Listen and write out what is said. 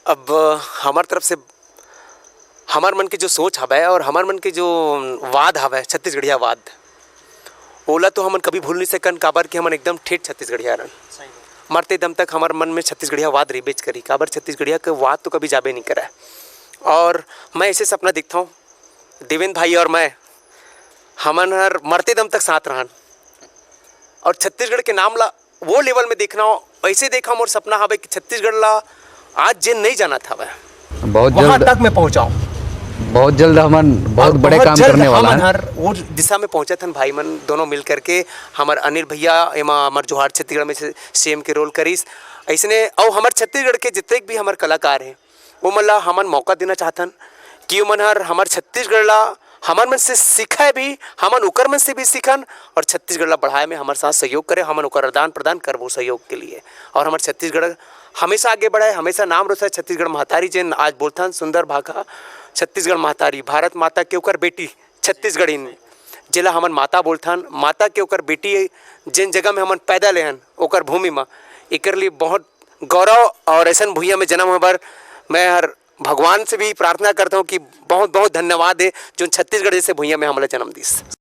अब हमार तरफ से हमार मन की जो सोच हवै और हमार मन की जो वाद हवै छत्तीसगढ़िया वाद ओला तो हमन कभी भूल नहीं सकन, काबर कि हमन एकदम ठेठ छत्तीसगढ़िया रन। मरते दम तक हमार मन में छत्तीसगढ़िया वाद रिबेच करी, काबर छत्तीसगढ़िया के वाद तो कभी जाबे नहीं करा। और मैं ऐसे सपना दिखता हूँ, देवेंद्र भाई और मैं हमन हर मरते दम तक साथ रहन और छत्तीसगढ़ के नाम ला वो लेवल में देखना हो। ऐसे देखा मोर सपना हवे कि छत्तीसगढ़ ला आज जे नहीं जाना था वह बहुत वहाँ जल्द तक मैं पहुँचाऊँ। बहुत जल्द हमन बहुत बड़े काम करने वाला हमन है। हर वो दिशा में पहुँचा थन भाई मन दोनों मिल करके। हमार अनिल भैया एमा हमार जोहार छत्तीसगढ़ में सीएम के रोल करीस ऐसने। और हमार छत्तीसगढ़ के जितने भी हमार कलाकार हैं वो मन ला हमन मौका देना चाहतन कि वो मन हर हमार छत्तीसगढ़ ला हमार मन से सीखा भी, हमन उकर मन से भी सीखन और छत्तीसगढ़ ला बढ़ाए में हमारे साथ सहयोग करे। हमन उकर आदान प्रदान करबो सहयोग के लिए और हमार छत्तीसगढ़ हमेशा आगे बढ़ाए, हमेशा नाम रोशन। छत्तीसगढ़ महतारी जिन आज बोलथन सुंदर भाखा, छत्तीसगढ़ महतारी भारत माता के ओकर बेटी छत्तीसगढ़ी जिला हमन माता बोलथन। माता के ओकर बेटी जिन जगह में हमन पैदा लेहन ओकर भूमि में एकर लिए बहुत गौरव और ऐसा भूइया में जन्म होबर मैं हर भगवान से भी प्रार्थना करता हूँ कि बहुत बहुत धन्यवाद है जो छत्तीसगढ़ जैसे भूइया में हमला जन्म दिस।